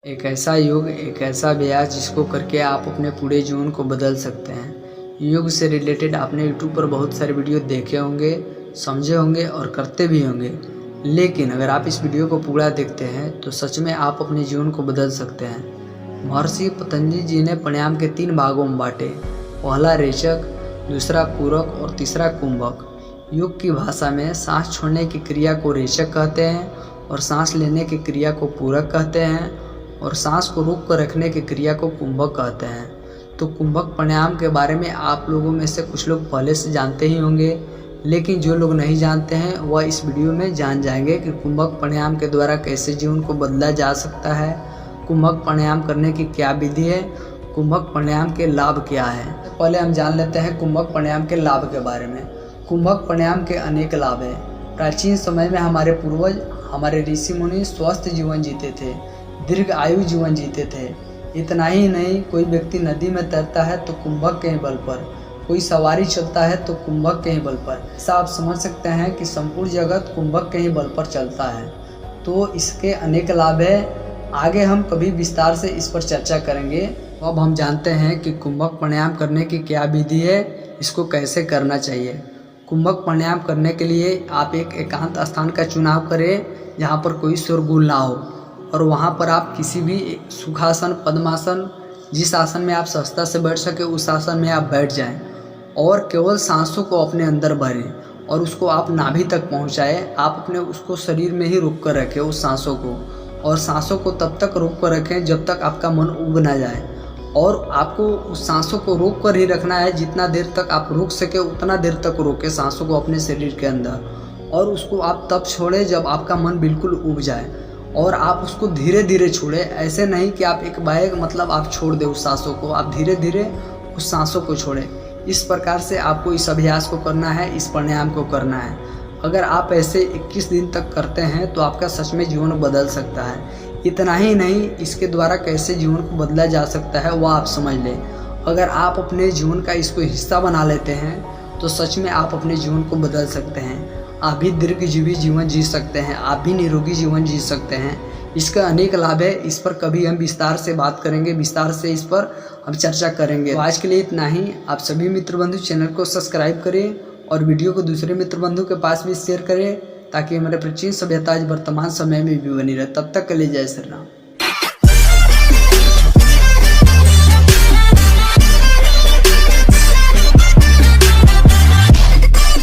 एक ऐसा योग, एक ऐसा अभ्यास जिसको करके आप अपने पूरे जीवन को बदल सकते हैं। योग से रिलेटेड आपने यूट्यूब पर बहुत सारे वीडियो देखे होंगे, समझे होंगे और करते भी होंगे। लेकिन अगर आप इस वीडियो को पूरा देखते हैं तो सच में आप अपने जीवन को बदल सकते हैं। महर्षि पतंजलि जी ने प्राणायाम के 3 भागों में बांटे। पहला रेचक, दूसरा पूरक और तीसरा कुंभक। योग की भाषा में सांस छोड़ने की क्रिया को रेचक कहते हैं और सांस लेने की क्रिया को पूरक कहते हैं और सांस को रोक कर रखने की क्रिया को कुंभक कहते हैं। तो कुंभक प्राणायाम के बारे में आप लोगों में से कुछ लोग पहले से जानते ही होंगे, लेकिन जो लोग नहीं जानते हैं वह इस वीडियो में जान जाएंगे कि कुंभक प्राणायाम के द्वारा कैसे जीवन को बदला जा सकता है, कुंभक प्राणायाम करने की क्या विधि है, कुंभक प्राणायाम के लाभ क्या है। पहले हम जान लेते हैं कुंभक प्राणायाम के लाभ के बारे में। कुंभक प्राणायाम के अनेक लाभ हैं। प्राचीन समय में हमारे पूर्वज, हमारे ऋषि मुनि स्वस्थ जीवन जीते थे, दीर्घ आयु जीवन जीते थे। इतना ही नहीं, कोई व्यक्ति नदी में तैरता है तो कुंभक के ही बल पर, कोई सवारी चलता है तो कुंभक के ही बल पर। ऐसा आप समझ सकते हैं कि संपूर्ण जगत कुंभक के ही बल पर चलता है। तो इसके अनेक लाभ है। आगे हम कभी विस्तार से इस पर चर्चा करेंगे। अब हम जानते हैं कि कुंभक प्राणायाम करने की क्या विधि है, इसको कैसे करना चाहिए। कुंभक प्राणायाम करने के लिए आप एक एकांत स्थान का चुनाव करें जहाँ पर कोई शोरगुल ना हो, और वहाँ पर आप किसी भी सुखासन, पद्मासन, जिस आसन में आप सहजता से बैठ सके उस आसन में आप बैठ जाएं और केवल सांसों को अपने अंदर भरें और उसको आप नाभि तक पहुँचाएं। आप अपने उसको शरीर में ही रोक कर रखें उस सांसों को, और सांसों को तब तक रोक कर रखें जब तक आपका मन उब ना जाए। और आपको उस सांसों को रोक कर ही रखना है। जितना देर तक आप रोक सके उतना देर तक रोकें सांसों को अपने शरीर के अंदर, और उसको आप तब छोड़ें जब आपका मन बिल्कुल उब जाए। और आप उसको धीरे धीरे छोड़ें, ऐसे नहीं कि आप एक बार मतलब आप छोड़ दें उस सांसों को, आप धीरे धीरे उस सांसों को छोड़ें। इस प्रकार से आपको इस अभ्यास को करना है, इस प्राणायाम को करना है। अगर आप ऐसे 21 दिन तक करते हैं तो आपका सच में जीवन बदल सकता है। इतना ही नहीं, इसके द्वारा कैसे जीवन को बदला जा सकता है वह आप समझ लें। अगर आप अपने जीवन का इसको हिस्सा बना लेते हैं तो सच में आप अपने जीवन को बदल सकते हैं। आप भी दीर्घजीवी जीवन जी सकते हैं, आप भी निरोगी जीवन जी सकते हैं। इसका अनेक लाभ है। इस पर कभी हम विस्तार से बात करेंगे, विस्तार से इस पर हम चर्चा करेंगे। तो आज के लिए इतना ही। आप सभी मित्र बंधु चैनल को सब्सक्राइब करें और वीडियो को दूसरे मित्र बंधु के पास भी शेयर करें, ताकि हमारे प्राचीन सभ्यता आज वर्तमान समय में भी बनी रहे। तब तक के लिए जय श्री राम।